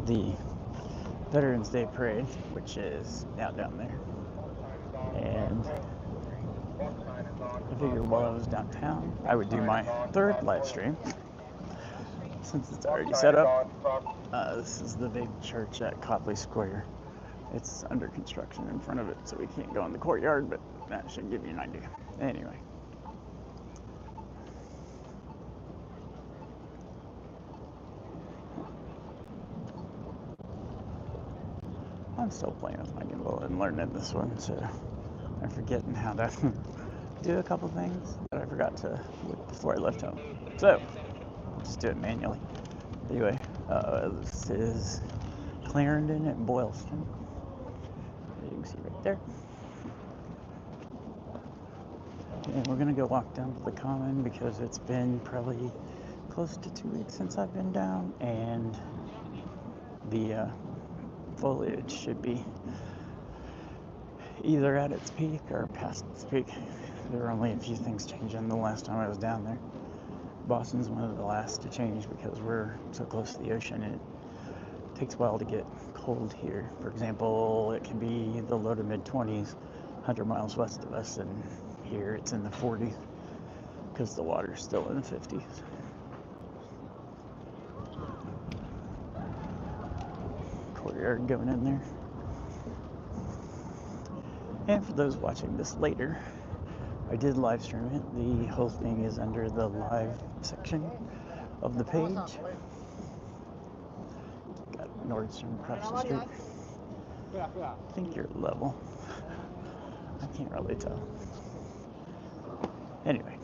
the Veterans Day Parade, which is now down there. And I figured while I was downtown, I would do my third live stream, since it's already set up. This is the big church at Copley Square. It's under construction in front of it, so we can't go in the courtyard, but that should give you an idea. Anyway. I'm still playing with my gimbal and learning this one, so I'm forgetting how to do a couple things that I forgot to look before I left home. So, just do it manually. Anyway, this is Clarendon at Boylston. You can see right there. And we're gonna go walk down to the common because it's been probably close to 2 weeks since I've been down, and the foliage should be either at its peak or past its peak. There were only a few things changing the last time I was down there. Boston's one of the last to change because we're so close to the ocean, and it takes a while to get cold here. For example, it can be the low to mid-20s 100 miles west of us, and here it's in the 40s because the water's still in the 50s. Courtyard going in there. And for those watching this later, I did live stream it. The whole thing is under the live section of the page. Got Nordstrom across the street. I think you're level. I can't really tell. Anyway.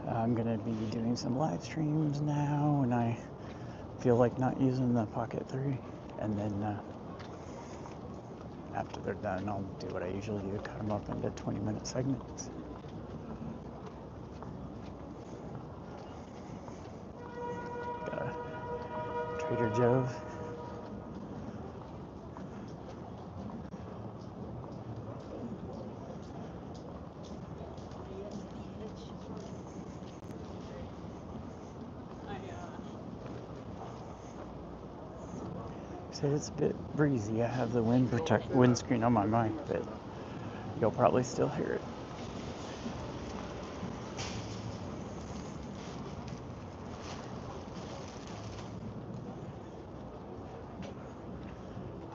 I'm going to be doing some live streams now, and I feel like not using the Pocket 3. And then after they're done, I'll do what I usually do, cut them up into 20-minute segments. Got a Trader Joe's. So it's a bit breezy. I have the windscreen on my mic, but you'll probably still hear it.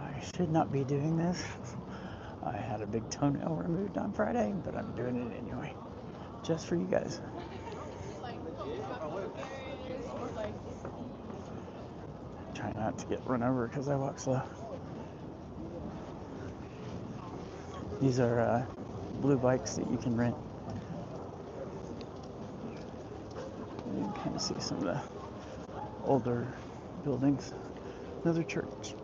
I should not be doing this. I had a big toenail removed on Friday, but I'm doing it anyway, just for you guys. Try not to get run over because I walk slow. These are blue bikes that you can rent. You can kind of see some of the older buildings. Another church.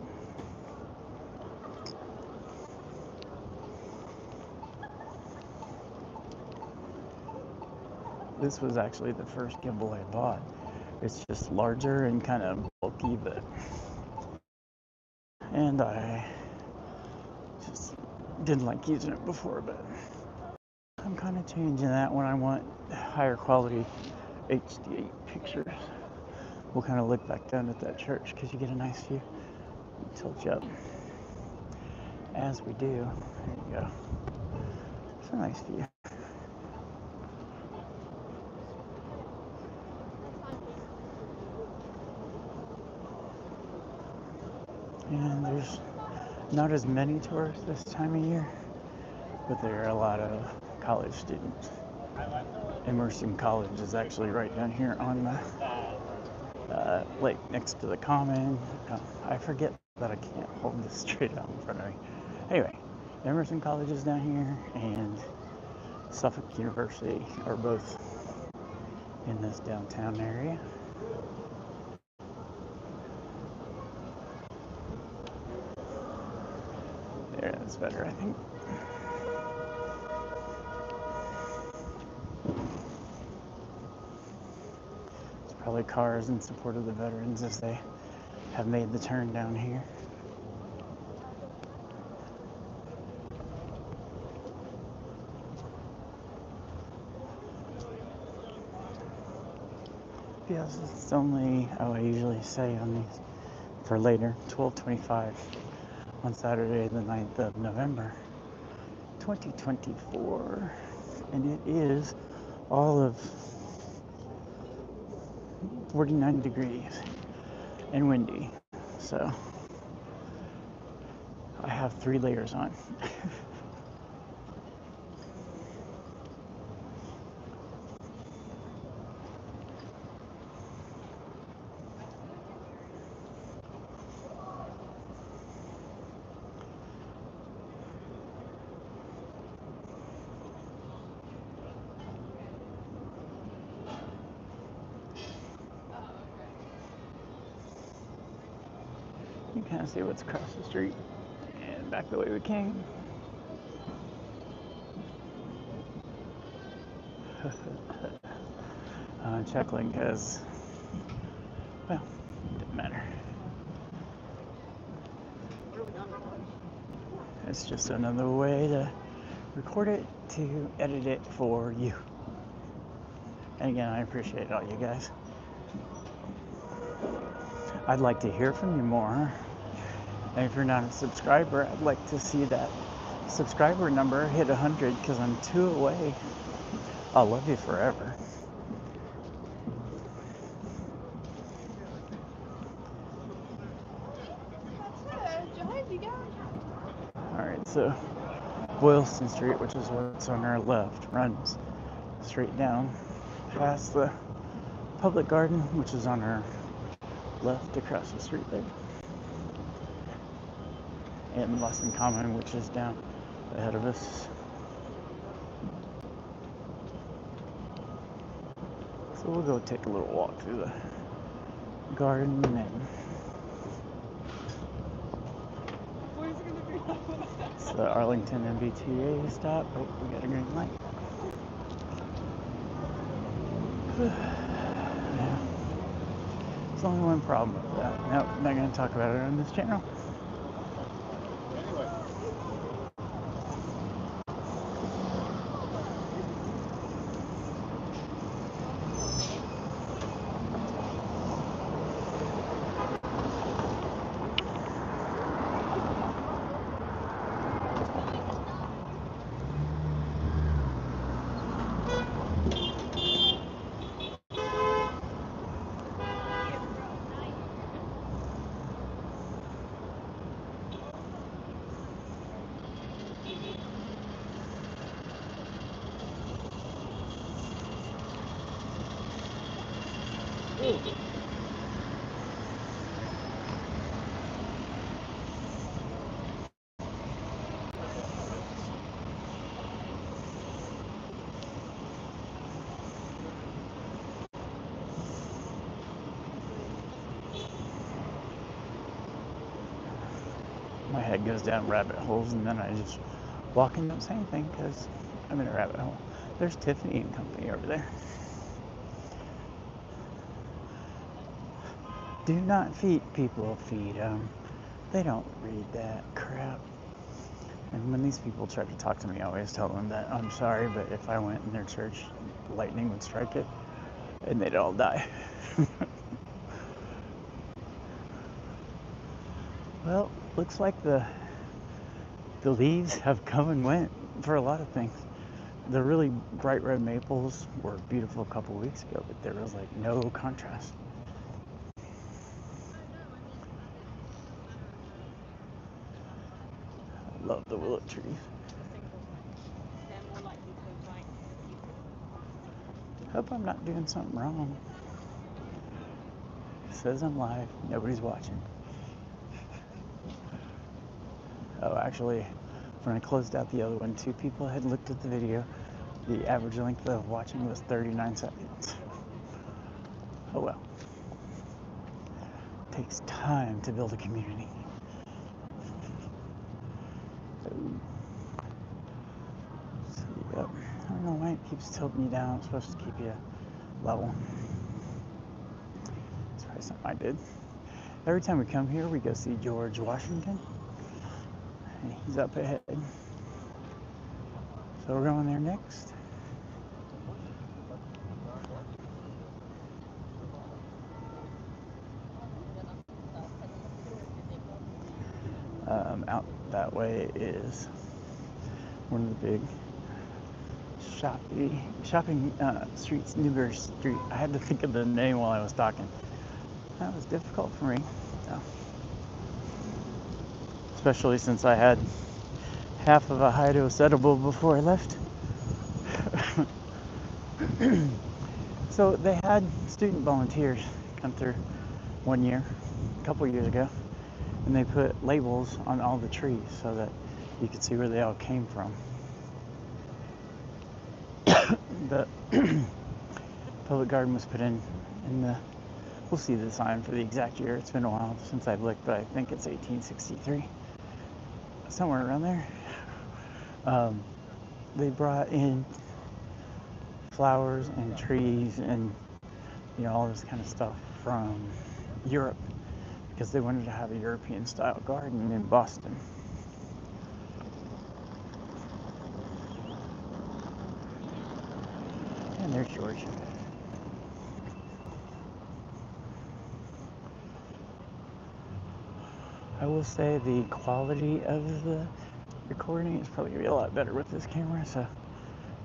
This was actually the first gimbal I bought. It's just larger and kind of bulky, and I just didn't like using it before, but I'm kind of changing that when I want higher quality HD pictures. We'll kind of look back down at that church because you get a nice view. Tilt you up. As we do, there you go. It's a nice view. And there's not as many tourists this time of year, but there are a lot of college students. Emerson College is actually right down here on the lake next to the common. I forget that I can't hold this straight out in front of me. Anyway, Emerson College is down here, and Suffolk University are both in this downtown area. There, that's better, I think. It's probably cars in support of the veterans as they have made the turn down here. Yes, it's only, I usually say on these for later, 12:25 on Saturday, the 9th of November, 2024. And it is all of 49 degrees and windy. So I have 3 layers on. You kind of see what's across the street and back the way we came. Chuckling because, well, it didn't matter. It's just another way to record it, to edit it for you. And again, I appreciate all you guys. I'd like to hear from you more. And if you're not a subscriber, I'd like to see that subscriber number hit 100 because I'm 2 away. I'll love you forever. Alright, so Boylston Street, which is what's on our left, runs straight down past the public garden, which is on our left across the street there. And Boston Common, which is down ahead of us. So we'll go take a little walk through the garden and it's the Arlington MBTA stop. Oh, we got a green light. Yeah. There's only one problem with that. Nope, not going to talk about it on this channel. My head goes down rabbit holes and then I just walk and don't say anything because I'm in a rabbit hole. There's Tiffany and Company over there. Do not feed people, feed them. They don't read that crap. And when these people try to talk to me, I always tell them that I'm sorry, but if I went in their church, lightning would strike it and they'd all die. Well, looks like the leaves have come and went for a lot of things. The really bright red maples were beautiful a couple weeks ago, but there was like no contrast. I love the willow trees. Hope I'm not doing something wrong. It says I'm live, nobody's watching. Oh, actually, when I closed out the other one, 2 people had looked at the video. The average length of watching was 39 seconds. Oh well. It takes time to build a community. Oh. So, yep. I don't know why it keeps tilting you down. It's supposed to keep you level. That's probably something I did. Every time we come here, we go see George Washington. And he's up ahead. So we're going there next. Out that way is one of the big shopping streets, Newberry Street. I had to think of the name while I was talking. That was difficult for me, so. Especially since I had half of a hydrosettable before I left. So they had student volunteers come through one year, a couple years ago, and they put labels on all the trees so that you could see where they all came from. The public garden was put in the, we'll see the sign for the exact year. It's been a while since I've looked, but I think it's 1863, somewhere around there. They brought in flowers and trees and, you know, all this kind of stuff from Europe because they wanted to have a European style garden in Boston. And there's George. I will say the quality of the recording is probably going to be a lot better with this camera, so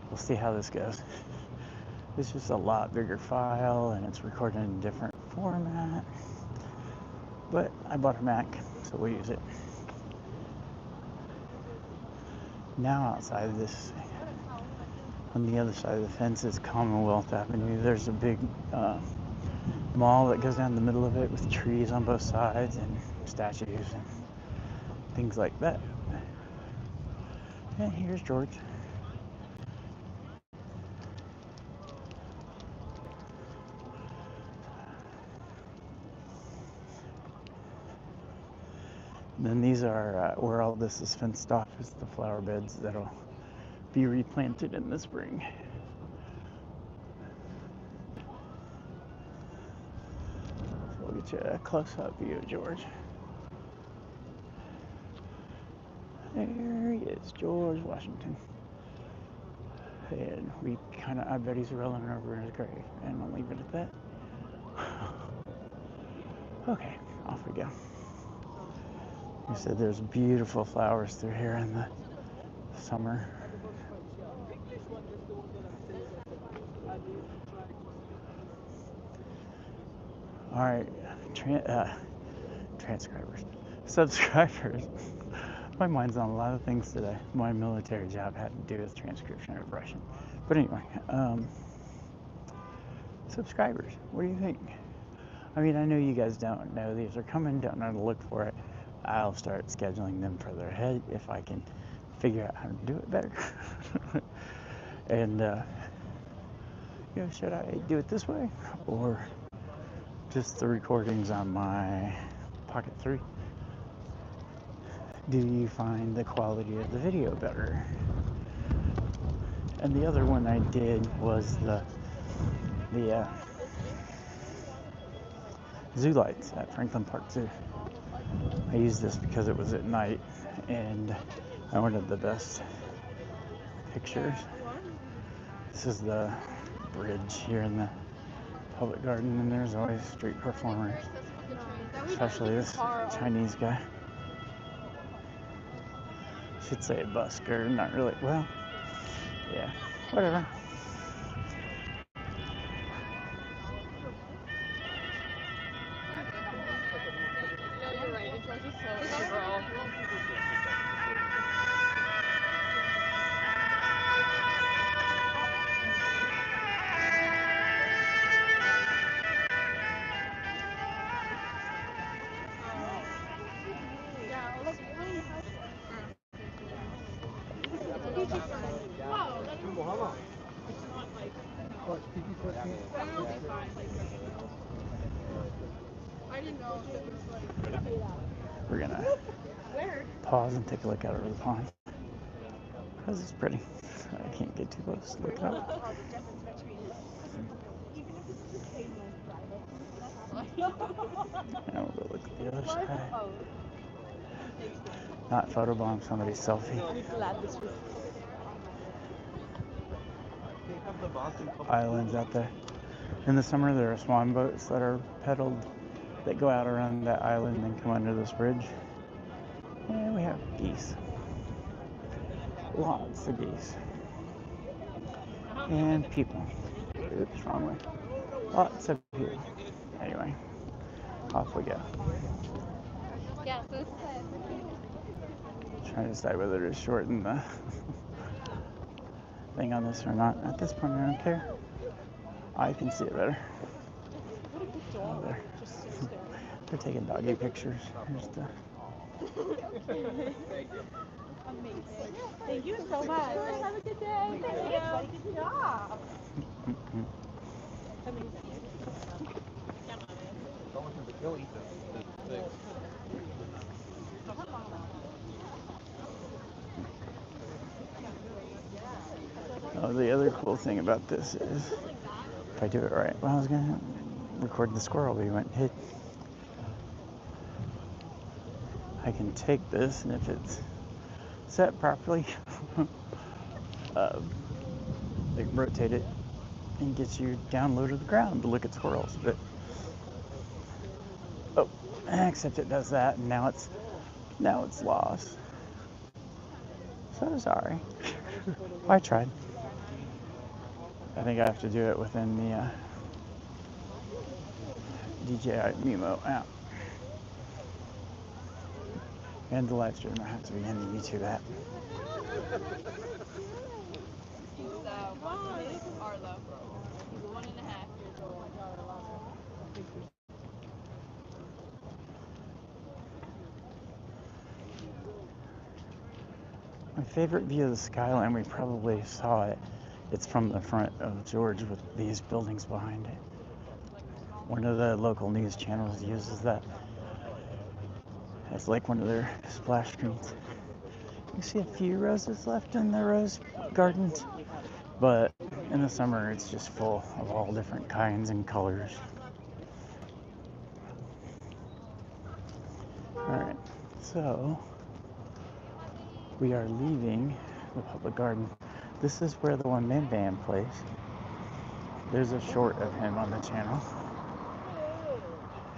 we'll see how this goes. It's just a lot bigger file and it's recorded in a different format, but I bought a Mac, so we'll use it. Now outside of this, on the other side of the fence is Commonwealth Avenue. There's a big mall that goes down the middle of it with trees on both sides and statues and things like that. And here's George. And then these are where all this is fenced off is the flower beds that'll be replanted in the spring. So we'll get you a close-up view of George. There he is, George Washington. And I bet he's rolling over in his grave, and I'll leave it at that. Okay, off we go. You said there's beautiful flowers through here in the summer. All right, subscribers. My mind's on a lot of things today. My military job had to do with transcription of Russian. But anyway, subscribers, what do you think? I mean, I know you guys don't know these are coming, don't know to look for it. I'll start scheduling them further ahead if I can figure out how to do it better. And, you know, should I do it this way or just the recordings on my Pocket 3? Do you find the quality of the video better? And the other one I did was the zoo lights at Franklin Park Zoo. I used this because it was at night and I wanted the best pictures. This is the bridge here in the public garden, and there's always street performers, especially this Chinese guy. Should say a busker, not really. Well, yeah, whatever. We're gonna pause and take a look out over the pond because it's pretty. I can't get too close to look it up. And we'll go look at the other side. Not photobomb somebody's selfie. Islands out there. In the summer, there are swan boats that are pedaled that go out around that island and then come under this bridge. And have geese. Lots of geese. And people. Oops, wrong way. Lots of people. Anyway, off we go. Trying to decide whether to shorten the thing on this or not. At this point, I don't care. I can see it better. Oh, there. They're taking doggy pictures. Here's the... Amazing. Thank you so much. Have a good day. Thank you. Good job. Oh, the other cool thing about this is, if I do it right, well, I was going to record the squirrel, but he went hit. I can take this, and if it's set properly, they can rotate it and get you down low to the ground to look at squirrels. But oh, except it does that, and now it's lost. So sorry. I tried. I think I have to do it within the DJI Mimo app. And the live stream will have to be in the YouTube app. Arlo. He's 1.5 years old. My favorite view of the skyline, we probably saw it. It's from the front of George with these buildings behind it. One of the local news channels uses that. It's like one of their splash screens. You can see a few roses left in the rose gardens, but in the summer it's just full of all different kinds and colors. Alright, so we are leaving the public garden. This is where the one-man band plays. There's a short of him on the channel,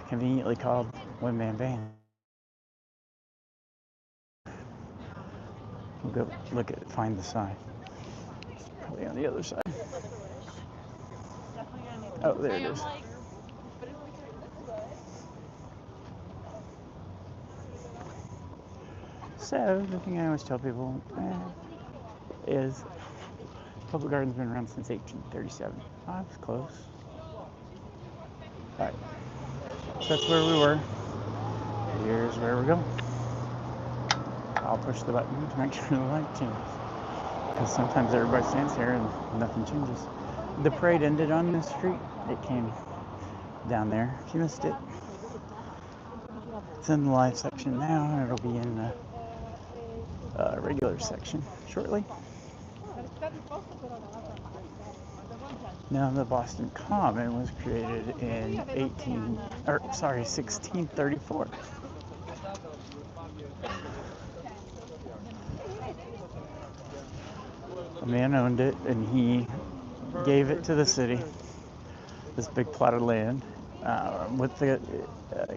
conveniently called One-Man Band. We'll go find the sign. It's probably on the other side. Oh, there it is. So, the thing I always tell people is public garden's been around since 1837. Oh, I was close. Alright, so that's where we were. Here's where we're going. I'll push the button to make sure the light changes. Because sometimes everybody stands here and nothing changes. The parade ended on this street. It came down there. If you missed it, it's in the live section now, and it'll be in the regular section shortly. Now, the Boston Common was created in 1634. A man owned it, and he gave it to the city, this big plot of land, with the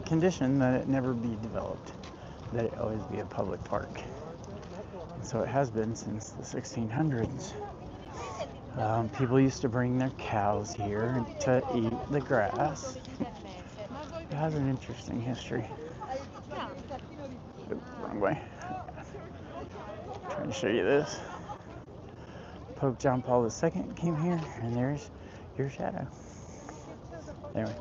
condition that it never be developed, that it always be a public park. And so it has been since the 1600s. People used to bring their cows here to eat the grass. It has an interesting history. Oop, wrong way. Trying to show you this. Pope John Paul II came here, and there's your shadow. Anyway.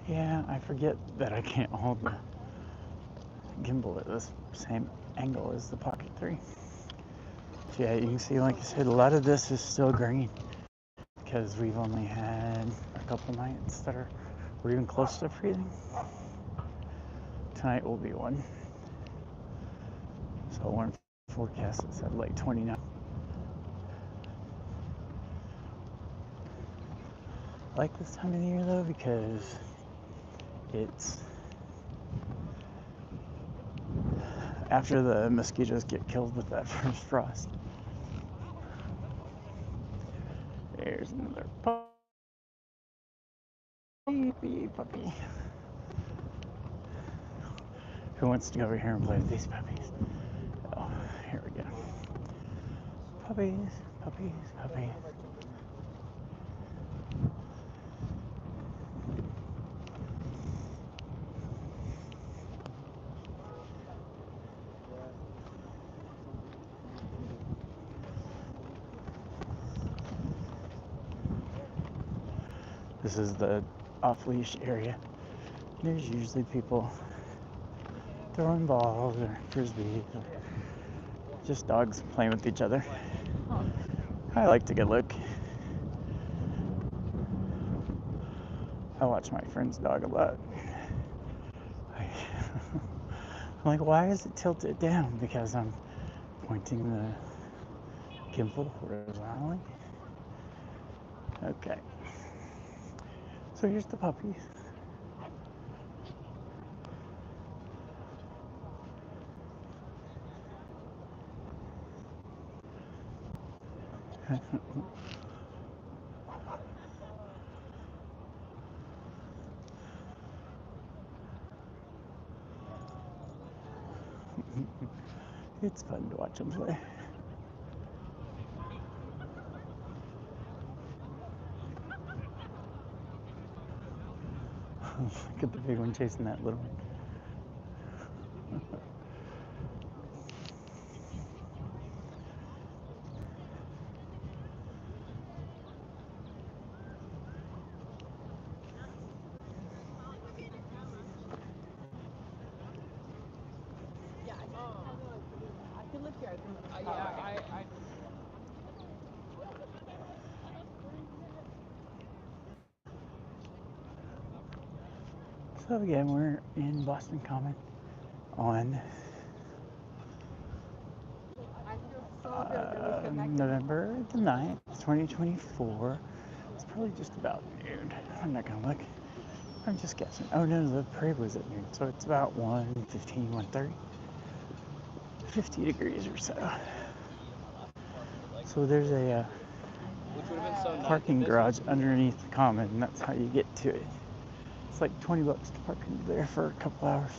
Yeah, I forget that I can't hold the gimbal at the same angle as the Pocket 3. So yeah, you can see, like I said, a lot of this is still green because we've only had a couple nights that were even close to freezing. Tonight will be one. So one forecast that said like 29. I like this time of the year though because it's after the mosquitoes get killed with that first frost. There's another puppy. Who wants to go over here and play with these puppies? Oh, here we go. Puppies, puppies, puppies. This is the off-leash area. There's usually people throwing balls or frisbees, or just dogs playing with each other. I like to go look. I watch my friend's dog a lot. I'm like, why is it tilted down? Because I'm pointing the gimbal horizontally. Okay. So here's the puppies. It's fun to watch them play. Look at the big one chasing that little one. I can live here. So again, we're in Boston Common on November the 9th, 2024. It's probably just about noon. I'm not gonna look. I'm just guessing. Oh no, the parade was at noon, so it's about 1:15, 1:30. 50 degrees or so. So there's a parking garage underneath the common, and that's how you get to it. It's like $20 to park under there for a couple hours.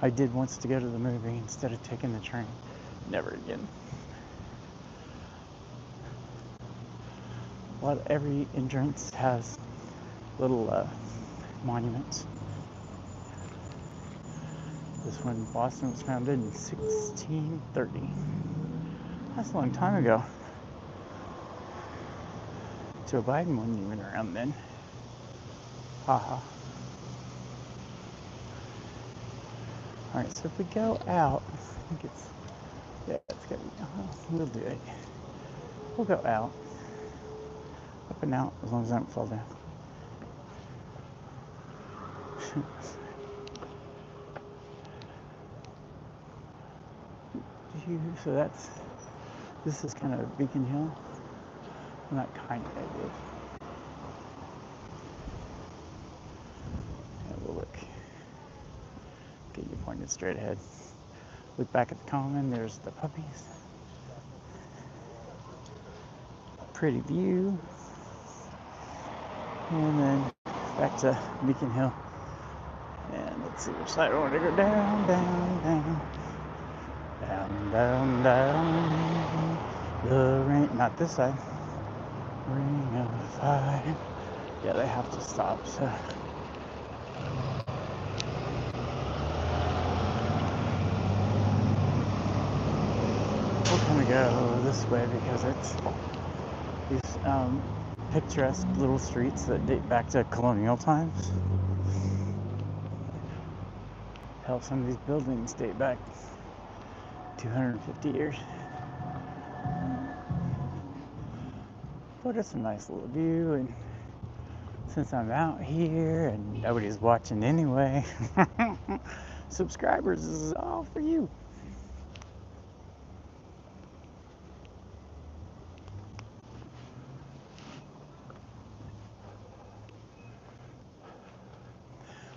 I did once to go to the movie instead of taking the train. Never again. Every entrance has little monuments. This one, Boston, was founded in 1630. That's a long time ago. Joe Biden wasn't even around then. Haha. Alright, so if we go out, I think it's gotta be, we'll do it. We'll go out. Up and out, as long as I don't fall down. So this is kind of Beacon Hill. Well, not kind of, it is. Yeah, we'll look. Get you pointed straight ahead. Look back at the common, there's the puppies. Pretty view. And then back to Beacon Hill. And let's see which side I want to go. Down, down, down. Down, down, down. The rain, not this side. Ring of fire. Yeah, they have to stop, so. We're gonna go this way because it's these picturesque little streets that date back to colonial times. Hell, some of these buildings date back 250 years. But it's a nice little view, and since I'm out here and nobody's watching anyway, subscribers is all for you.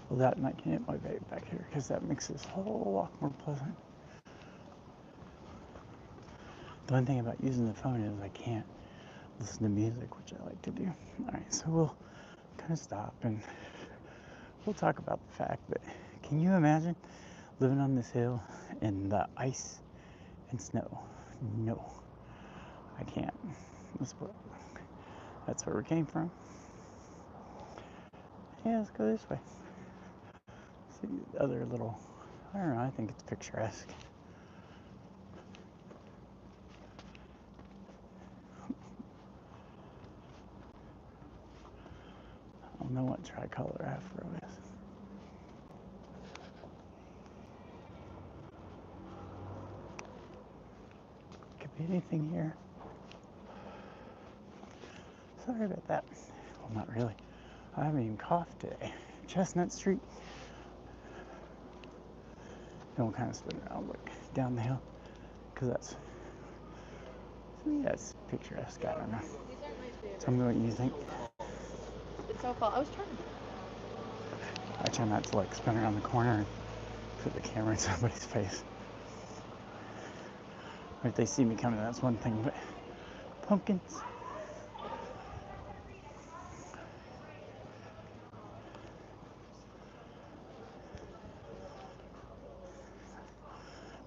Well, that and I can't hit my vape back here because that makes this whole walk more pleasant. The one thing about using the phone is I can't listen to music, which I like to do. Alright, so we'll kind of stop and we'll talk about the fact that, can you imagine living on this hill in the ice and snow? No, I can't. That's where we came from. Yeah, let's go this way. See the other little, I don't know, I think it's picturesque. I don't know what tricolor afro is. Could be anything here. Sorry about that. Well, not really. I haven't even coughed today. Chestnut Street. Then we'll kind of spin around, look down the hill, because that's picturesque. I don't know. Tell me what you think. It's so fall. I try not to like spin around the corner and put the camera in somebody's face. If they see me coming, that's one thing, but pumpkins.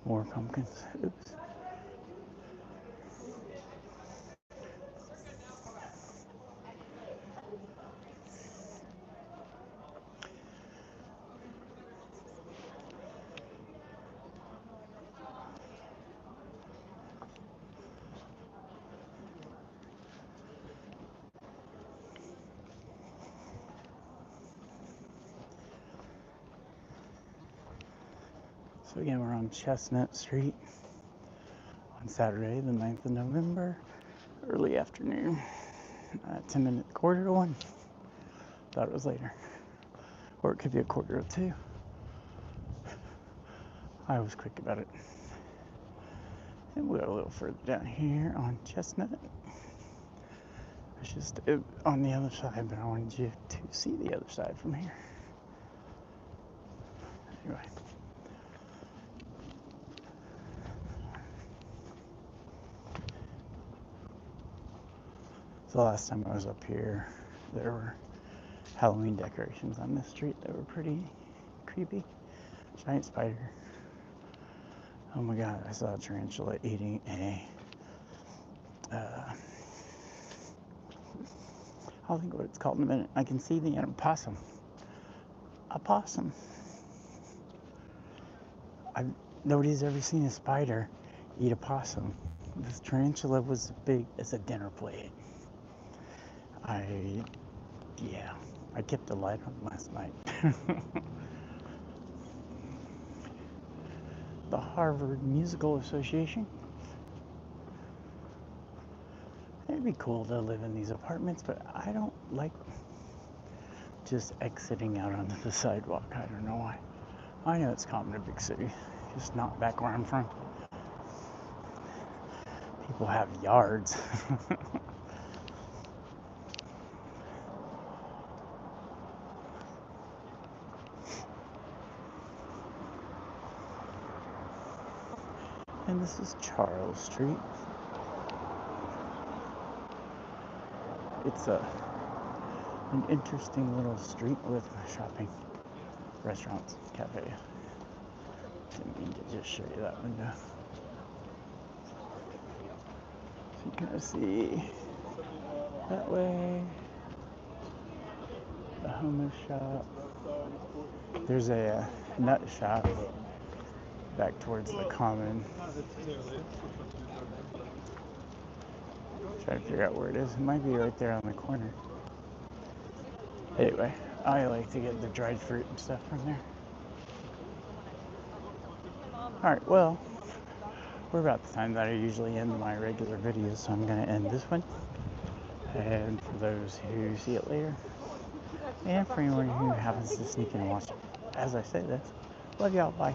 More pumpkins. Oops. So again, we're on Chestnut Street on Saturday, the 9th of November, early afternoon, 10 minutes, quarter to 1. Thought it was later. Or it could be a quarter to 2. I was quick about it. And we'll go a little further down here on Chestnut. It's just on the other side, but I wanted you to see the other side from here. Anyway. So last time I was up here, there were Halloween decorations on this street that were pretty creepy. Giant spider. Oh my god, I saw a tarantula eating I'll think what it's called in a minute. I can see the opossum. A possum. Nobody's ever seen a spider eat a possum. This tarantula was big as a dinner plate. I kept the light on last night. The Harvard Musical Association. It'd be cool to live in these apartments, but I don't like just exiting out onto the sidewalk. I don't know why. I know it's common in a big city, just not back where I'm from. People have yards. And this is Charles Street. It's an interesting little street with shopping, restaurants, cafes. Didn't mean to just show you that window. So you can kind of see that way. The hummus shop. There's a nut shop back towards the common. Trying to figure out where it is. It might be right there on the corner. Anyway, I like to get the dried fruit and stuff from there. Alright, well, we're about the time that I usually end my regular videos, so I'm going to end this one. And for those who see it later, and for anyone who happens to sneak in and watch it, as I say this, love y'all, bye.